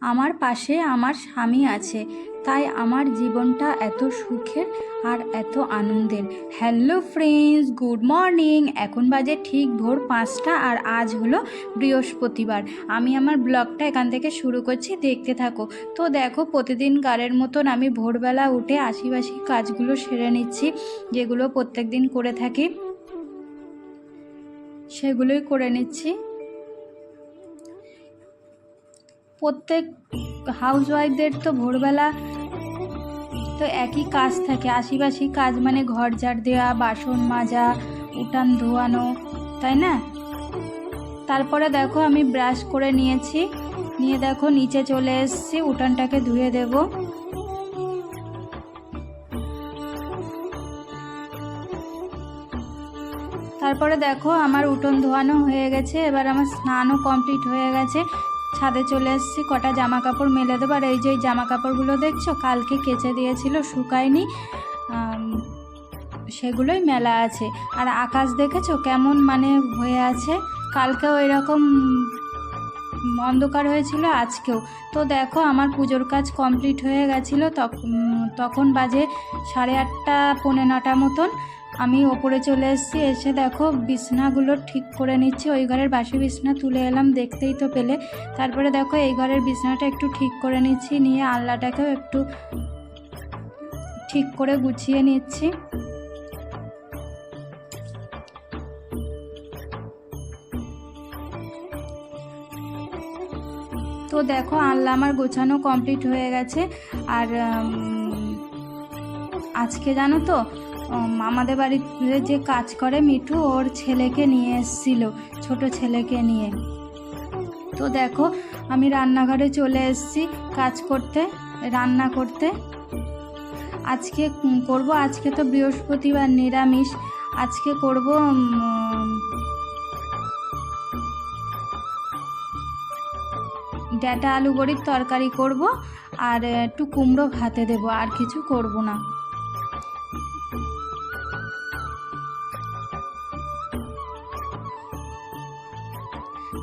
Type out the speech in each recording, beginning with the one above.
আমার পাশে আমার স্বামী আছে, তাই আমার জীবনটা এত সুখের আর এত আনন্দের। Hello friends, good morning. এখন বাজে ঠিক ভোর 5টা আর আজ হলো বৃহস্পতিবার। আমি আমার ব্লগটা এখান থেকে শুরু করছি, দেখতে থাকো। তো দেখো, প্রতিদিন গারের মতন আমি ভোরবেলা উঠে আশিবাসি কাজগুলো সেরে নিচ্ছি, যেগুলো প্রত্যেক দিন করে থাকি সেগুলোই করে নিচ্ছি। প্রত্যেক হাউসওয়াইফদের তো ভোরবেলা তো একই কাজ থাকে, আশিবাসি কাজ, মানে ঘর ঝাড় দেওয়া, বাসন মাজা, উঠান ধোয়ানো, তাই না? তারপরে দেখো আমি ব্রাশ করে নিয়েছি, নিয়ে দেখো নিচে চলে এসেছি, উঠানটাকে ধুয়ে দেব। তারপরে দেখো আমার উঠোন ধোয়ানো হয়ে গেছে, এবার আমার স্নানও কমপ্লিট হয়ে গেছে। ছাদে চলে এসেছি, কটা জামা কাপড় মেলে দেবো। আর এই যে জামা কাপড়গুলো দেখছো, কালকে কেচে দিয়েছিল, শুকায়নি, সেগুলোই মেলা আছে। আর আকাশ দেখেছো কেমন মানে হয়ে আছে, কালকেও এরকম অন্ধকার হয়েছিল, আজকেও। তো দেখো আমার পুজোর কাজ কমপ্লিট হয়ে গেছিলো, তখন বাজে 8:30 পৌনে 9টা মতন। আমি ওপরে চলে এসেছি, এসে দেখো বিছনাগুলো ঠিক করে নিচ্ছি। ওই ঘরের বাসি বিছনা তুলে এলাম, দেখতেই তো পেলে। তারপরে দেখো এই ঘরের বিছনাটা একটু ঠিক করে নিচ্ছি, নিয়ে আলনাটাকেও একটু ঠিক করে গুছিয়ে নিচ্ছি। তো দেখো আলনা আমার গোছানো কমপ্লিট হয়ে গেছে। আর আজকে জানো তো, আমাদের বাড়িতে যে কাজ করে মিঠু, ওর ছেলেকে নিয়ে এসেছিলো, ছোট ছেলেকে নিয়ে। তো দেখো আমি রান্নাঘরে চলে এসেছি কাজ করতে, রান্না করতে। আজকে করব, আজকে তো বৃহস্পতিবার, নিরামিষ। আজকে করব ডাঁটা আলু বড়ির তরকারি করব, আর একটু কুমড়ো ভাতে দেব, আর কিছু করব না।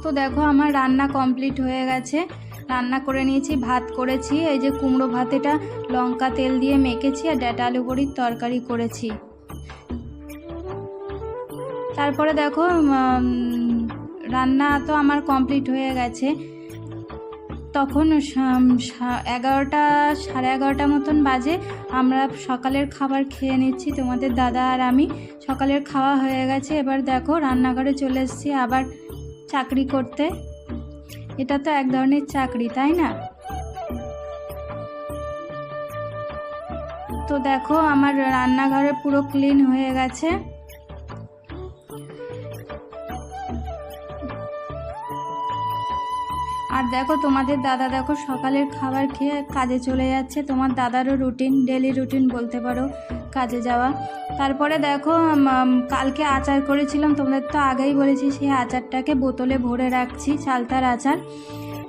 তো দেখো আমার রান্না কমপ্লিট হয়ে গেছে, রান্না করে নিয়েছি, ভাত করেছি, এই যে কুমড়ো ভাতেটা লঙ্কা তেল দিয়ে মেখেছি, আর ডাঁটা আলু বড়ির তরকারি করেছি। তারপরে দেখো রান্না তো আমার কমপ্লিট হয়ে গেছে। তখন 11টা, 11:30 মতন বাজে। আমরা সকালের খাবার খেয়ে নিচ্ছি, তোমাদের দাদা আর আমি। সকালের খাওয়া হয়ে গেছে, এবার দেখো রান্নাঘরে চলে এসেছি আবার চাকরি করতে। এটা তো এক ধরনের চাকরি, তাই না? তো দেখো আমার রান্নাঘরে পুরো ক্লিন হয়ে গেছে। আর দেখো তোমাদের দাদা দেখো সকালের খাবার খেয়ে কাজে চলে যাচ্ছে। তোমার দাদারও রুটিন, ডেলি রুটিন বলতে পারো, কাজে যাওয়া। তারপরে দেখো কালকে আচার করেছিলাম, তোমাদের তো আগেই বলেছি, সেই আচারটাকে বোতলে ভরে রাখছি, চালতার আচার।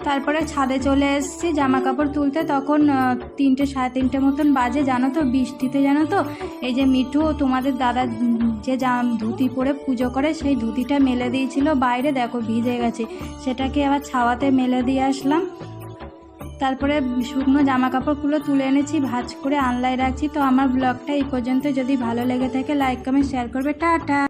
তারপরে ছাদে চলে এসেছি জামা কাপড় তুলতে, তখন 3টে, 3:30 মতন বাজে। জানো তো বৃষ্টিতে, জানো তো এই যে মিঠু তোমাদের দাদা যে ধুতি পরে পুজো করে, সেই ধুতিটা মেলে দিয়েছিল বাইরে, দেখো ভিজে গেছে, সেটাকে আবার ছাওয়াতে মেলে দিয়ে আসলাম। তারপরে শুকনো জামা কাপড়গুলো তুলে এনেছি, ভাঁজ করে আনলায় রাখছি। তো আমার ব্লগটা এই পর্যন্ত, যদি ভালো লেগে থাকে লাইক কমেন্ট শেয়ার করবে। টাটা।